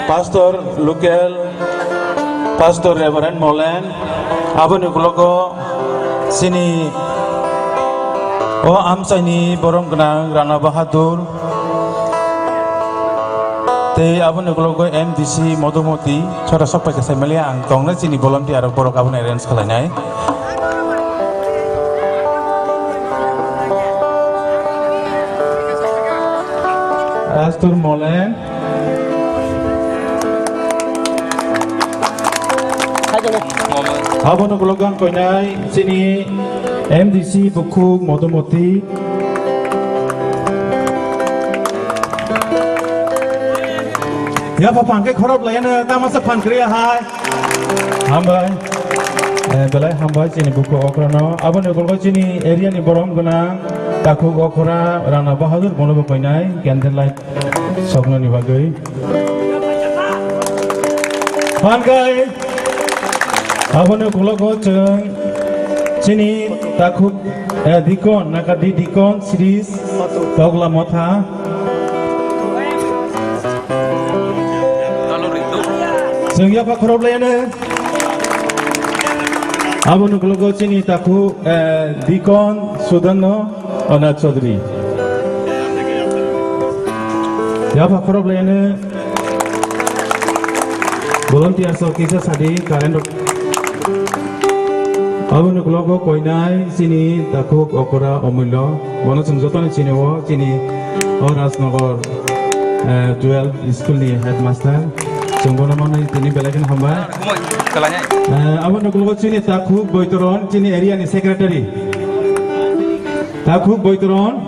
Pastor Lukel, Pastor Reverend Molen, aboni kulogo sini amsaini borong kenang Rana Bahadur, te aboni kulogo MDC Modumoti, chora sopai kesemelia angtong na sini volunteer borok aboni arrange kalanai. Pastor Molen. Abon kulogang koinai sini MDC Bukuk Modumoti. Ya papang ke khorop layana tamasa pan kriya hai. Hambai. Belai hambai sini Bukuk okrano. Abon kulogang sini area ni borong guna takuk okra Rana Bahadur mono koinai candlelight sogno ni bagai. Pangai abone kulogo ceng sini takut dikon nakadi dikon series togla motha sengya pak khorob lene abone kulogo sini takut dikon sudano Anat Chaudhary ya pak khorob lene volunteer so kisa sadi karen abon kulogo koinai sini takuk okora omulyo bono sungjoton sini wo sini Rajnagar 12 school ni headmaster sungbono mane tini belakin hamba abon kulogo sini takuk boitoron sini area ni secretary takuk boitoron